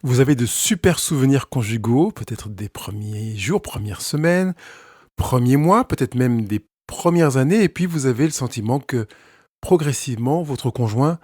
Vous avez de super souvenirs conjugaux, peut-être des premiers jours, premières semaines, premiers mois, peut-être même des premières années, et puis vous avez le sentiment que progressivement, votre conjoint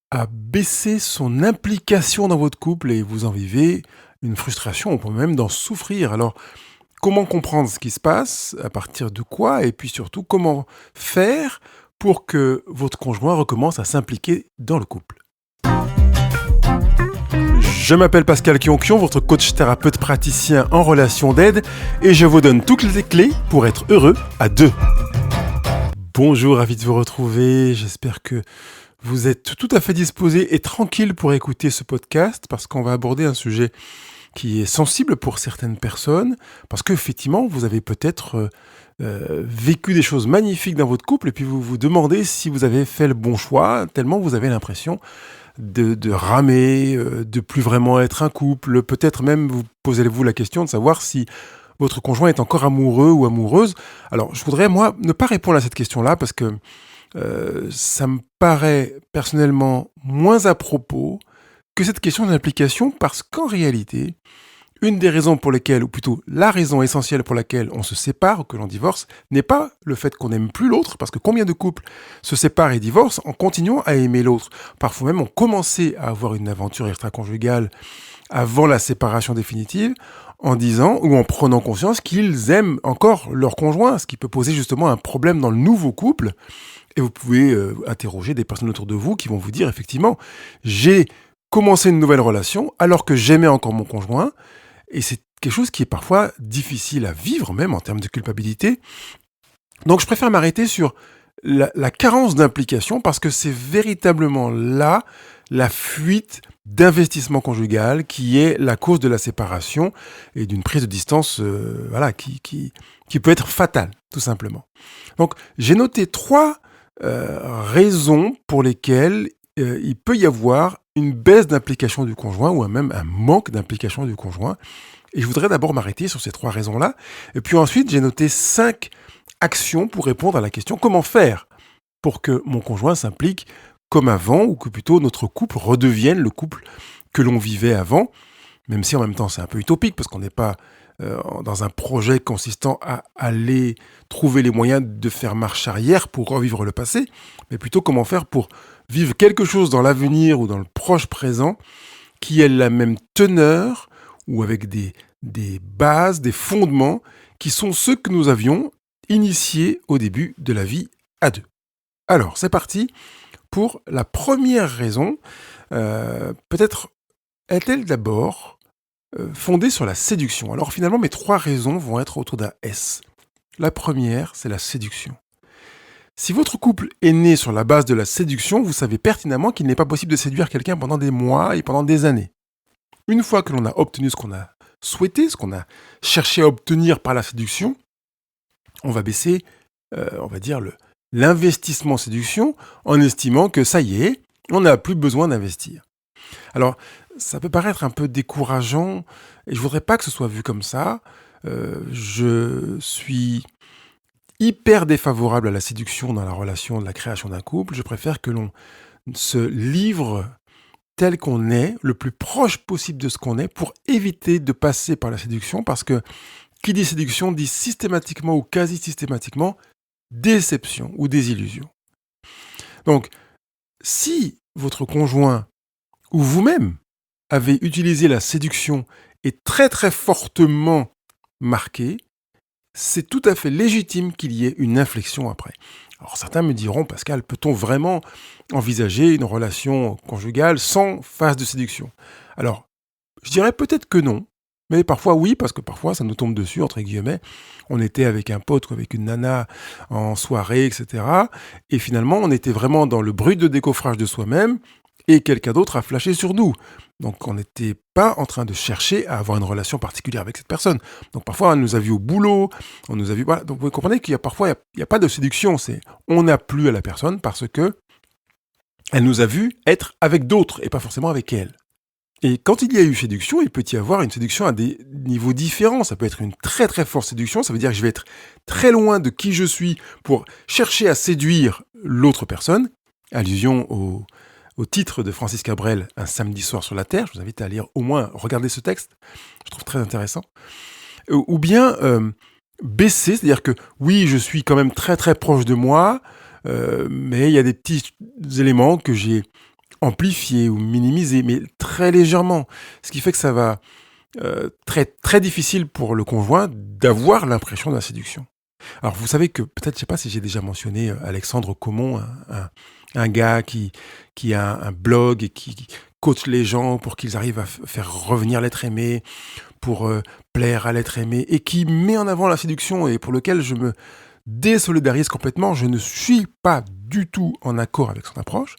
a baissé son implication dans votre couple et vous en vivez une frustration, on peut même d'en souffrir. Alors, comment comprendre ce qui se passe, à partir de quoi, et puis surtout, comment faire pour que votre conjoint recommence à s'impliquer dans le couple? Je m'appelle Pascal Kionkion, votre coach thérapeute praticien en relation d'aide, et je vous donne toutes les clés pour être heureux à deux. Bonjour, ravi de vous retrouver, j'espère que vous êtes tout à fait disposé et tranquille pour écouter ce podcast, parce qu'on va aborder un sujet qui est sensible pour certaines personnes, parce qu'effectivement, vous avez peut-être vécu des choses magnifiques dans votre couple, et puis vous vous demandez si vous avez fait le bon choix, tellement vous avez l'impression de ramer, de plus vraiment être un couple. Peut-être même vous posez-vous la question de savoir si votre conjoint est encore amoureux ou amoureuse. Alors, je voudrais, moi, ne pas répondre à cette question-là parce que ça me paraît personnellement moins à propos que cette question d'implication, parce qu'en réalité, une des raisons pour lesquelles, ou plutôt la raison essentielle pour laquelle on se sépare ou que l'on divorce, n'est pas le fait qu'on n'aime plus l'autre, parce que combien de couples se séparent et divorcent en continuant à aimer l'autre? Parfois même ont commencé à avoir une aventure extra-conjugale avant la séparation définitive, en disant ou en prenant conscience qu'ils aiment encore leur conjoint, ce qui peut poser justement un problème dans le nouveau couple. Et vous pouvez interroger des personnes autour de vous qui vont vous dire effectivement, j'ai commencé une nouvelle relation alors que j'aimais encore mon conjoint. Et c'est quelque chose qui est parfois difficile à vivre, même en termes de culpabilité. Donc je préfère m'arrêter sur la carence d'implication, parce que c'est véritablement là la fuite d'investissement conjugal qui est la cause de la séparation et d'une prise de distance qui peut être fatale, tout simplement. Donc j'ai noté 3 raisons pour lesquelles il peut y avoir une baisse d'implication du conjoint ou même un manque d'implication du conjoint. Et je voudrais d'abord m'arrêter sur ces 3 raisons-là. Et puis ensuite, j'ai noté 5 actions pour répondre à la question comment faire pour que mon conjoint s'implique comme avant, ou que plutôt notre couple redevienne le couple que l'on vivait avant, même si en même temps c'est un peu utopique parce qu'on n'est pas dans un projet consistant à aller trouver les moyens de faire marche arrière pour revivre le passé, mais plutôt comment faire pour vivre quelque chose dans l'avenir ou dans le proche présent qui ait la même teneur ou avec des bases, des fondements qui sont ceux que nous avions initiés au début de la vie à deux. Alors, c'est parti pour la première raison. Peut-être est-elle d'abord fondée sur la séduction. Alors finalement, mes 3 raisons vont être autour d'un S. La première, c'est la séduction. Si votre couple est né sur la base de la séduction, vous savez pertinemment qu'il n'est pas possible de séduire quelqu'un pendant des mois et pendant des années. Une fois que l'on a obtenu ce qu'on a souhaité, ce qu'on a cherché à obtenir par la séduction, on va baisser, on va dire, l'investissement séduction en estimant que ça y est, on n'a plus besoin d'investir. Alors, ça peut paraître un peu décourageant et je ne voudrais pas que ce soit vu comme ça. Je suis hyper défavorable à la séduction dans la relation de la création d'un couple. Je préfère que l'on se livre tel qu'on est, le plus proche possible de ce qu'on est, pour éviter de passer par la séduction, parce que qui dit séduction dit systématiquement ou quasi systématiquement déception ou désillusion. Donc, si votre conjoint ou vous-même avez utilisé la séduction et très très fortement marqué, c'est tout à fait légitime qu'il y ait une inflexion après. Alors certains me diront, Pascal, peut-on vraiment envisager une relation conjugale sans phase de séduction? Alors, je dirais peut-être que non, mais parfois oui, parce que parfois ça nous tombe dessus, entre guillemets. On était avec un pote ou avec une nana en soirée, etc. Et finalement, on était vraiment dans le bruit de décoffrage de soi-même et quelqu'un d'autre a flashé sur nous. Donc on n'était pas en train de chercher à avoir une relation particulière avec cette personne. Donc parfois on nous a vus au boulot, on nous a vus... Voilà. Donc vous comprenez qu'il y a parfois, il n'y a pas de séduction. C'est on n'a plu à la personne parce que elle nous a vus être avec d'autres et pas forcément avec elle. Et quand il y a eu séduction, il peut y avoir une séduction à des niveaux différents. Ça peut être une très très forte séduction, ça veut dire que je vais être très loin de qui je suis pour chercher à séduire l'autre personne. Allusion au au titre de Francis Cabrel, Un samedi soir sur la Terre. Je vous invite à lire au moins, regarder ce texte. Je trouve très intéressant. Ou bien baisser, c'est-à-dire que oui, je suis quand même très très proche de moi, mais il y a des petits éléments que j'ai amplifiés ou minimisés, mais très légèrement. Ce qui fait que ça va très très difficile pour le conjoint d'avoir l'impression de la séduction. Alors vous savez que peut-être, je ne sais pas si j'ai déjà mentionné Alexandre Comon, un gars qui a un blog et qui coach les gens pour qu'ils arrivent à faire revenir l'être aimé, pour plaire à l'être aimé, et qui met en avant la séduction et pour lequel je me désolidarise complètement. Je ne suis pas du tout en accord avec son approche,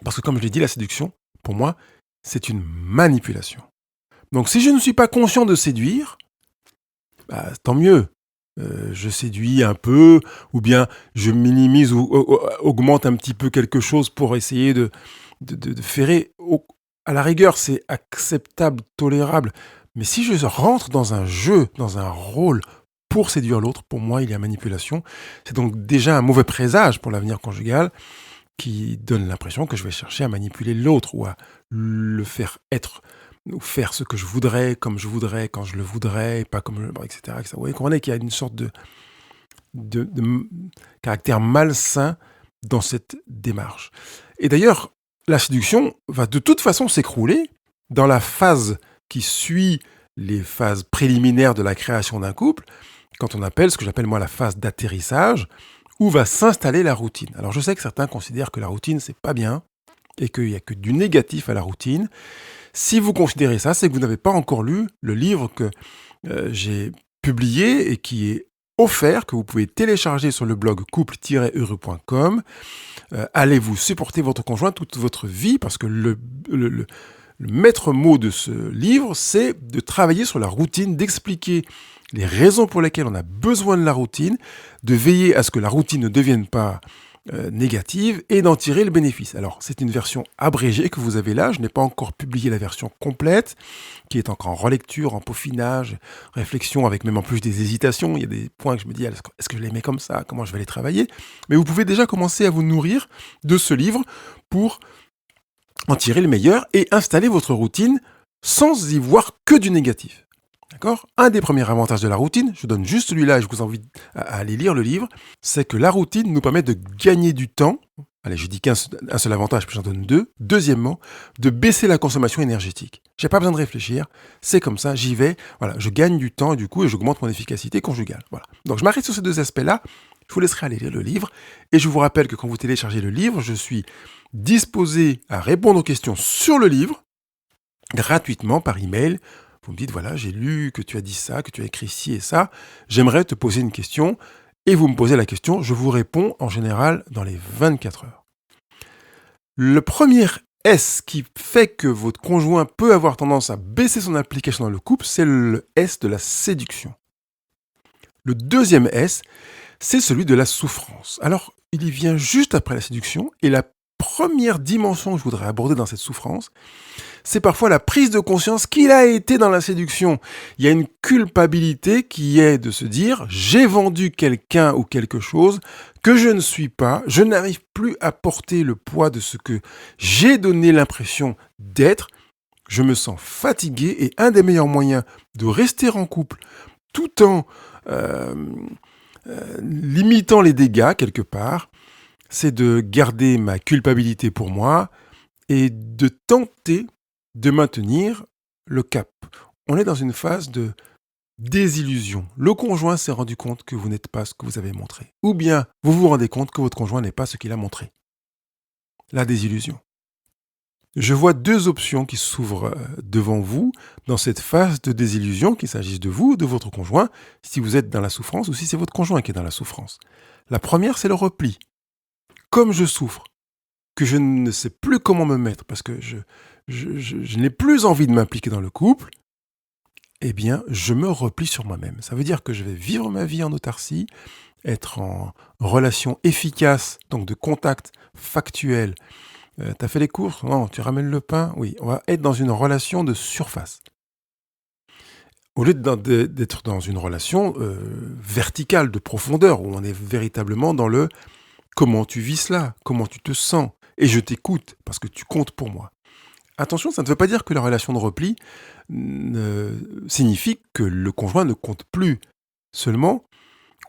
parce que comme je l'ai dit, la séduction, pour moi, c'est une manipulation. Donc si je ne suis pas conscient de séduire, tant mieux. Je séduis un peu, ou bien je minimise ou augmente un petit peu quelque chose pour essayer de ferrer. À la rigueur, c'est acceptable, tolérable. Mais si je rentre dans un jeu, dans un rôle pour séduire l'autre, pour moi, il y a manipulation. C'est donc déjà un mauvais présage pour l'avenir conjugal qui donne l'impression que je vais chercher à manipuler l'autre ou à le faire être ou faire ce que je voudrais, comme je voudrais, quand je le voudrais, et pas comme etc. Vous voyez, comprenez qu'il y a une sorte de caractère malsain dans cette démarche. Et d'ailleurs, la séduction va de toute façon s'écrouler dans la phase qui suit les phases préliminaires de la création d'un couple, quand on appelle ce que j'appelle moi la phase d'atterrissage, où va s'installer la routine. Alors je sais que certains considèrent que la routine c'est pas bien et qu'il n'y a que du négatif à la routine. Si vous considérez ça, c'est que vous n'avez pas encore lu le livre que j'ai publié et qui est offert, que vous pouvez télécharger sur le blog couple-heureux.com. Allez vous supporter votre conjoint toute votre vie, parce que le maître mot de ce livre, c'est de travailler sur la routine, d'expliquer les raisons pour lesquelles on a besoin de la routine, de veiller à ce que la routine ne devienne pas négative et d'en tirer le bénéfice. Alors, c'est une version abrégée que vous avez là. Je n'ai pas encore publié la version complète, qui est encore en relecture, en peaufinage, réflexion, avec même en plus des hésitations. Il y a des points que je me dis, est-ce que je les mets comme ça? Comment je vais les travailler? Mais vous pouvez déjà commencer à vous nourrir de ce livre pour en tirer le meilleur et installer votre routine sans y voir que du négatif. D'accord ? Un des premiers avantages de la routine, je donne juste celui-là et je vous invite à aller lire le livre, c'est que la routine nous permet de gagner du temps. Allez, je dis qu'un seul avantage, puis j'en donne deux. Deuxièmement, de baisser la consommation énergétique. J'ai pas besoin de réfléchir, c'est comme ça, j'y vais. Voilà, je gagne du temps et du coup, j'augmente mon efficacité conjugale. Voilà. Donc je m'arrête sur ces deux aspects-là. Je vous laisserai aller lire le livre. Et je vous rappelle que quand vous téléchargez le livre, je suis disposé à répondre aux questions sur le livre, gratuitement par email. Vous me dites, voilà, j'ai lu que tu as dit ça, que tu as écrit ci et ça. J'aimerais te poser une question. Et vous me posez la question, je vous réponds en général dans les 24 heures. Le premier S qui fait que votre conjoint peut avoir tendance à baisser son implication dans le couple, c'est le S de la séduction. Le deuxième S, c'est celui de la souffrance. Alors, il y vient juste après la séduction, et la première dimension que je voudrais aborder dans cette souffrance, c'est parfois la prise de conscience qu'il a été dans la séduction. Il y a une culpabilité qui est de se dire « j'ai vendu quelqu'un ou quelque chose que je ne suis pas, je n'arrive plus à porter le poids de ce que j'ai donné l'impression d'être, je me sens fatigué et un des meilleurs moyens de rester en couple tout en limitant les dégâts quelque part, c'est de garder ma culpabilité pour moi et de tenter de maintenir le cap. On est dans une phase de désillusion. Le conjoint s'est rendu compte que vous n'êtes pas ce que vous avez montré. Ou bien vous vous rendez compte que votre conjoint n'est pas ce qu'il a montré. La désillusion. Je vois deux options qui s'ouvrent devant vous dans cette phase de désillusion, qu'il s'agisse de vous ou de votre conjoint, si vous êtes dans la souffrance ou si c'est votre conjoint qui est dans la souffrance. La première, c'est le repli. Comme je souffre, que je ne sais plus comment me mettre parce que je n'ai plus envie de m'impliquer dans le couple, eh bien, je me replie sur moi-même. Ça veut dire que je vais vivre ma vie en autarcie, être en relation efficace, donc de contact factuel. T'as fait les courses ? Non, tu ramènes le pain ? Oui, on va être dans une relation de surface. Au lieu d'être dans une relation verticale, de profondeur, où on est véritablement dans le comment tu vis cela, comment tu te sens, et je t'écoute parce que tu comptes pour moi. Attention, ça ne veut pas dire que la relation de repli signifie que le conjoint ne compte plus. Seulement,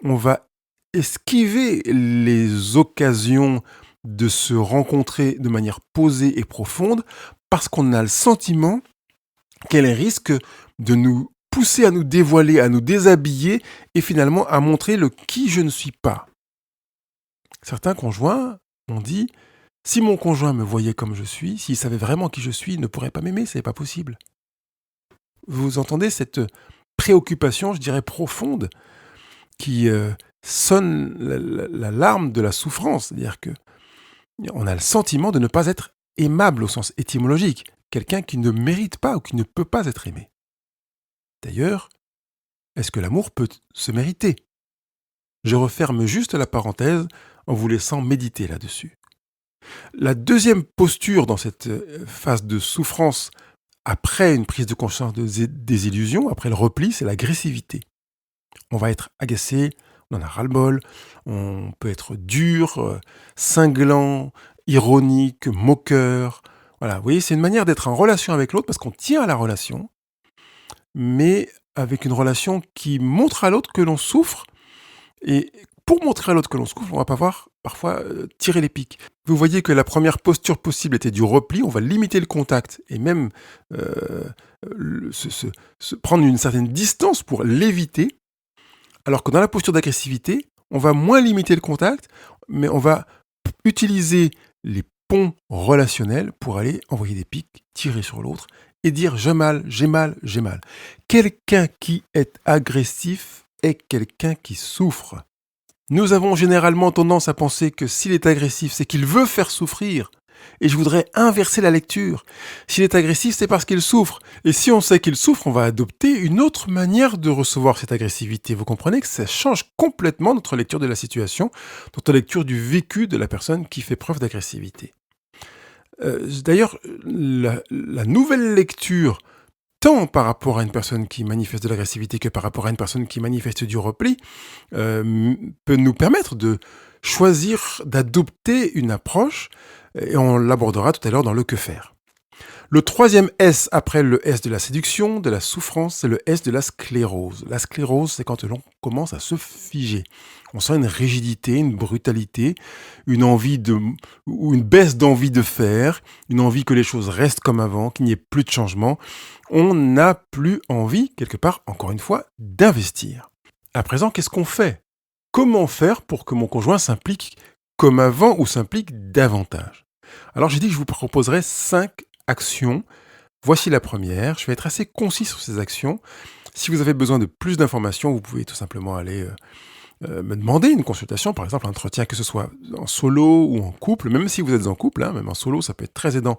on va esquiver les occasions de se rencontrer de manière posée et profonde parce qu'on a le sentiment qu'elle risque de nous pousser à nous dévoiler, à nous déshabiller et finalement à montrer le qui je ne suis pas. Certains conjoints m'ont dit « Si mon conjoint me voyait comme je suis, s'il savait vraiment qui je suis, il ne pourrait pas m'aimer, ce n'est pas possible. » Vous entendez cette préoccupation, je dirais profonde, qui sonne l'alarme de la souffrance. C'est-à-dire qu'on a le sentiment de ne pas être aimable au sens étymologique. Quelqu'un qui ne mérite pas ou qui ne peut pas être aimé. D'ailleurs, est-ce que l'amour peut se mériter ? Je referme juste la parenthèse en vous laissant méditer là-dessus. La deuxième posture dans cette phase de souffrance après une prise de conscience des illusions, après le repli, c'est l'agressivité. On va être agacé, on en a ras-le-bol, on peut être dur, cinglant, ironique, moqueur. Voilà, vous voyez, c'est une manière d'être en relation avec l'autre parce qu'on tient à la relation, mais avec une relation qui montre à l'autre que l'on souffre. Et pour montrer à l'autre que l'on souffre, on va parfois tirer les pics. Vous voyez que la première posture possible était du repli, on va limiter le contact et même prendre une certaine distance pour l'éviter. Alors que dans la posture d'agressivité, on va moins limiter le contact, mais on va utiliser les ponts relationnels pour aller envoyer des pics, tirer sur l'autre et dire « j'ai mal, j'ai mal, j'ai mal ». Quelqu'un qui est agressif est quelqu'un qui souffre. Nous avons généralement tendance à penser que s'il est agressif, c'est qu'il veut faire souffrir. Et je voudrais inverser la lecture. S'il est agressif, c'est parce qu'il souffre. Et si on sait qu'il souffre, on va adopter une autre manière de recevoir cette agressivité. Vous comprenez que ça change complètement notre lecture de la situation, notre lecture du vécu de la personne qui fait preuve d'agressivité. D'ailleurs, la nouvelle lecture, tant par rapport à une personne qui manifeste de l'agressivité que par rapport à une personne qui manifeste du repli, peut nous permettre de choisir d'adopter une approche, et on l'abordera tout à l'heure dans le que faire. Le troisième S après le S de la séduction, de la souffrance, c'est le S de la sclérose. La sclérose, c'est quand l'on commence à se figer. On sent une rigidité, une brutalité, une envie ou une baisse d'envie de faire, une envie que les choses restent comme avant, qu'il n'y ait plus de changement. On n'a plus envie, quelque part, encore une fois, d'investir. À présent, qu'est-ce qu'on fait ? Comment faire pour que mon conjoint s'implique comme avant ou s'implique davantage ? Alors j'ai dit que je vous proposerai 5 actions. Voici la première. Je vais être assez concis sur ces actions. Si vous avez besoin de plus d'informations, vous pouvez tout simplement aller me demander une consultation, par exemple un entretien, que ce soit en solo ou en couple, même si vous êtes en couple, même en solo, ça peut être très aidant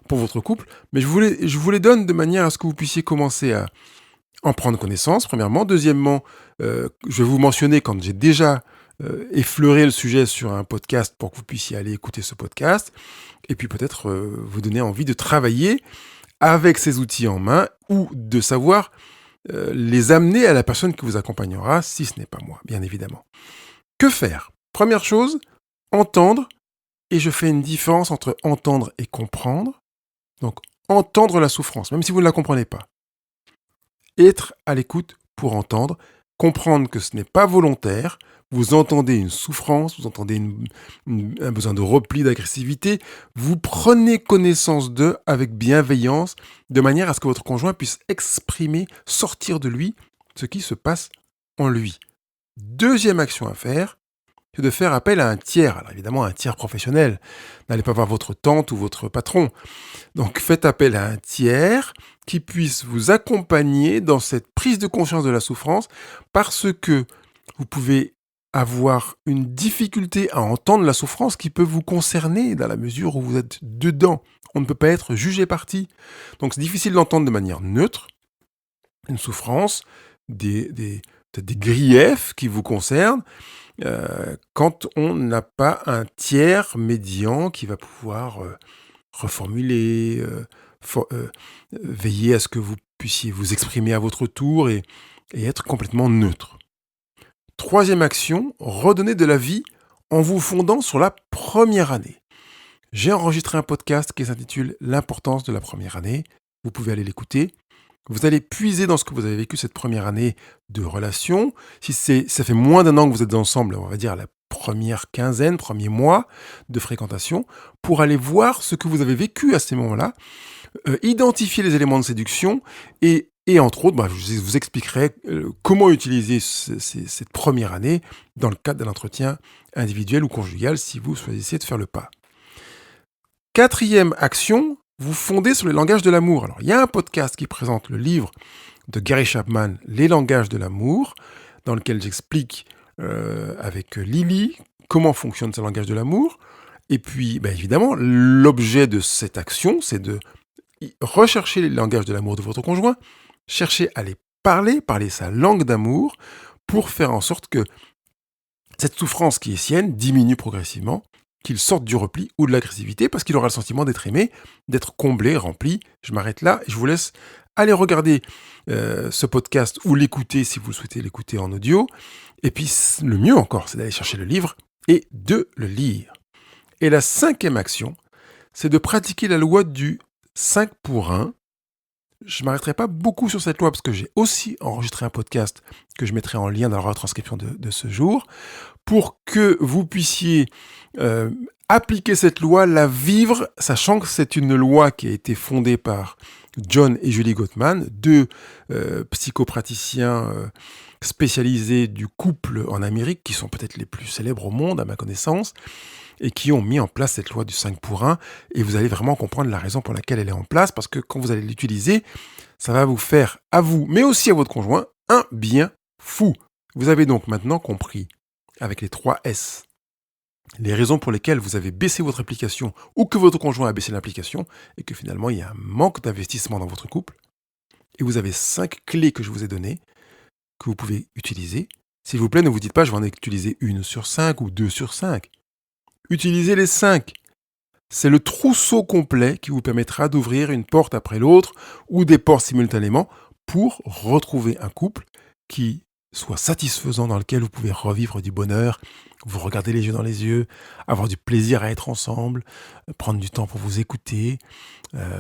pour votre couple. Mais je vous les donne de manière à ce que vous puissiez commencer à en prendre connaissance, premièrement. Deuxièmement, je vais vous mentionner quand j'ai déjà effleurer le sujet sur un podcast pour que vous puissiez aller écouter ce podcast et puis peut-être vous donner envie de travailler avec ces outils en main ou de savoir les amener à la personne qui vous accompagnera si ce n'est pas moi, bien évidemment. Que faire ? Première chose, entendre, et je fais une différence entre entendre et comprendre. Donc, entendre la souffrance, même si vous ne la comprenez pas. Être à l'écoute pour entendre, comprendre que ce n'est pas volontaire. Vous entendez une souffrance, vous entendez un besoin de repli, d'agressivité, vous prenez connaissance d'eux avec bienveillance, de manière à ce que votre conjoint puisse exprimer, sortir de lui, ce qui se passe en lui. Deuxième action à faire, c'est de faire appel à un tiers. Alors évidemment, un tiers professionnel. N'allez pas voir votre tante ou votre patron. Donc faites appel à un tiers qui puisse vous accompagner dans cette prise de conscience de la souffrance, parce que vous pouvez avoir une difficulté à entendre la souffrance qui peut vous concerner dans la mesure où vous êtes dedans. On ne peut pas être jugé parti. Donc c'est difficile d'entendre de manière neutre une souffrance, peut-être des griefs qui vous concernent, quand on n'a pas un tiers médian qui va pouvoir reformuler, veiller à ce que vous puissiez vous exprimer à votre tour et être complètement neutre. Troisième action, redonner de la vie en vous fondant sur la première année. J'ai enregistré un podcast qui s'intitule « L'importance de la première année ». Vous pouvez aller l'écouter. Vous allez puiser dans ce que vous avez vécu cette première année de relation. Si ça fait moins d'1 an que vous êtes ensemble, on va dire la première quinzaine, premier mois de fréquentation, pour aller voir ce que vous avez vécu à ces moments-là, identifier les éléments de séduction et entre autres, je vous expliquerai comment utiliser cette première année dans le cadre d'un entretien individuel ou conjugal si vous choisissez de faire le pas. 4e action, vous fondez sur le langage de l'amour. Alors, il y a un podcast qui présente le livre de Gary Chapman, Les langages de l'amour, dans lequel j'explique avec Lily comment fonctionne ce langage de l'amour. Et puis, évidemment, l'objet de cette action, c'est de rechercher les langages de l'amour de votre conjoint, chercher à les parler sa langue d'amour, pour faire en sorte que cette souffrance qui est sienne diminue progressivement, qu'il sorte du repli ou de l'agressivité, parce qu'il aura le sentiment d'être aimé, d'être comblé, rempli. Je m'arrête là et je vous laisse aller regarder ce podcast ou l'écouter si vous souhaitez l'écouter en audio. Et puis le mieux encore, c'est d'aller chercher le livre et de le lire. Et la 5e action, c'est de pratiquer la loi du 5 pour 1. Je ne m'arrêterai pas beaucoup sur cette loi parce que j'ai aussi enregistré un podcast que je mettrai en lien dans la retranscription de ce jour pour que vous puissiez appliquer cette loi, la vivre, sachant que c'est une loi qui a été fondée par John et Julie Gottman, 2 psychopraticiens spécialisés du couple en Amérique, qui sont peut-être les plus célèbres au monde à ma connaissance, et qui ont mis en place cette loi du 5 pour 1, et vous allez vraiment comprendre la raison pour laquelle elle est en place, parce que quand vous allez l'utiliser, ça va vous faire à vous, mais aussi à votre conjoint, un bien fou. Vous avez donc maintenant compris, avec les 3 S, les raisons pour lesquelles vous avez baissé votre application, ou que votre conjoint a baissé l'application, et que finalement il y a un manque d'investissement dans votre couple, et vous avez 5 clés que je vous ai données, que vous pouvez utiliser. S'il vous plaît, ne vous dites pas je vais en utiliser 1 sur 5 ou 2 sur 5. Utilisez les 5. C'est le trousseau complet qui vous permettra d'ouvrir une porte après l'autre ou des portes simultanément pour retrouver un couple qui soit satisfaisant, dans lequel vous pouvez revivre du bonheur, vous regarder les yeux dans les yeux, avoir du plaisir à être ensemble, prendre du temps pour vous écouter,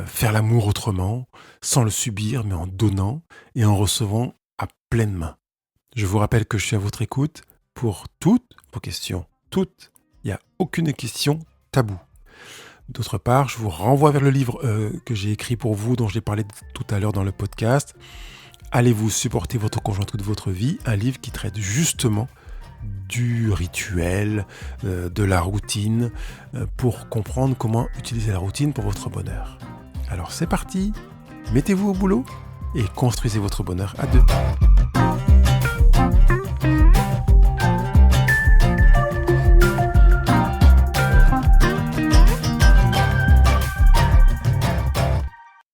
faire l'amour autrement, sans le subir mais en donnant et en recevant à pleine main. Je vous rappelle que je suis à votre écoute pour toutes vos questions, toutes. Il n'y a aucune question taboue. D'autre part, je vous renvoie vers le livre que j'ai écrit pour vous, dont je l'ai parlé tout à l'heure dans le podcast. Allez-vous supporter votre conjoint toute votre vie, un livre qui traite justement du rituel, de la routine, pour comprendre comment utiliser la routine pour votre bonheur. Alors c'est parti, mettez-vous au boulot et construisez votre bonheur à 2.